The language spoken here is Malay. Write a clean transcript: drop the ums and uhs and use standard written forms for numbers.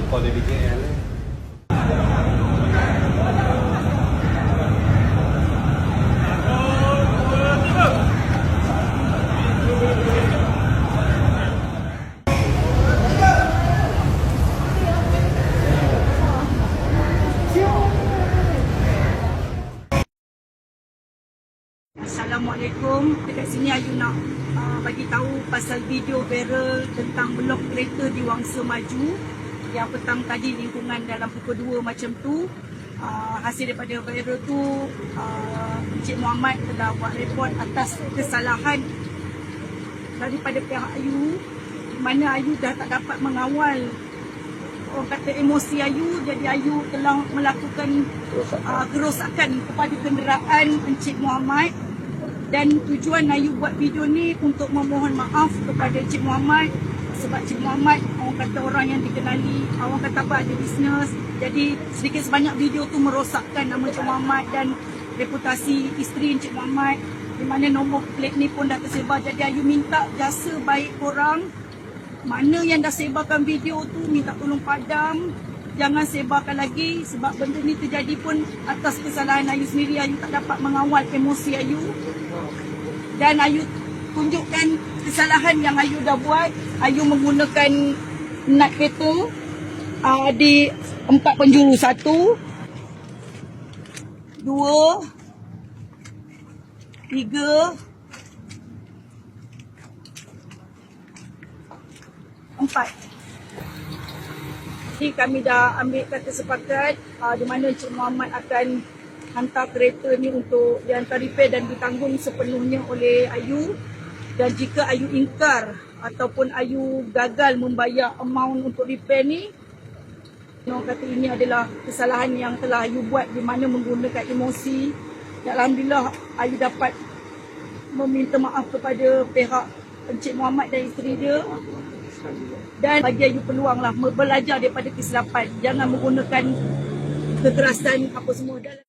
Kau dia BKL ni. Assalamualaikum. Dekat sini Ayu nak bagi tahu pasal video viral tentang blok kereta di Wangsa Maju yang petang tadi lingkungan dalam pukul 2 macam tu. Hasil daripada viral tu, Encik Muhammad telah buat report atas kesalahan daripada pihak Ayu, di mana Ayu dah tak dapat mengawal, orang kata emosi Ayu, jadi Ayu telah melakukan kerosakan kepada kenderaan Encik Muhammad. Dan tujuan Ayu buat video ni untuk memohon maaf kepada Encik Muhammad, sebab Encik Muhammad orang kata orang yang dikenali, orang kata apa, ada bisnes. Jadi sedikit sebanyak video tu merosakkan nama Encik Muhammad dan reputasi isteri Encik Muhammad, di mana nombor plate ni pun dah tersebar. Jadi Ayu minta jasa baik korang, mana yang dah sebarkan video tu, minta tolong padam, jangan sebarkan lagi, sebab benda ni terjadi pun atas kesalahan Ayu sendiri. Ayu tak dapat mengawal emosi Ayu, dan Ayu tunjukkan kesalahan yang Ayu dah buat. Ayu menggunakan nut kereta di 4 penjuru, 1, 2, 3, 4. Jadi kami dah ambil kata sepakat di mana Encik Muhammad akan hantar kereta ni untuk dihantar repair dan ditanggung sepenuhnya oleh Ayu. Dan jika Ayu ingkar ataupun Ayu gagal membayar amount untuk repair ni, orang kata ini adalah kesalahan yang telah Ayu buat, di mana menggunakan emosi. Dan alhamdulillah Ayu dapat meminta maaf kepada pihak Encik Muhammad dan isteri dia. Dan bagi Ayu peluang lah belajar daripada kesilapan, jangan menggunakan kekerasan apa semua.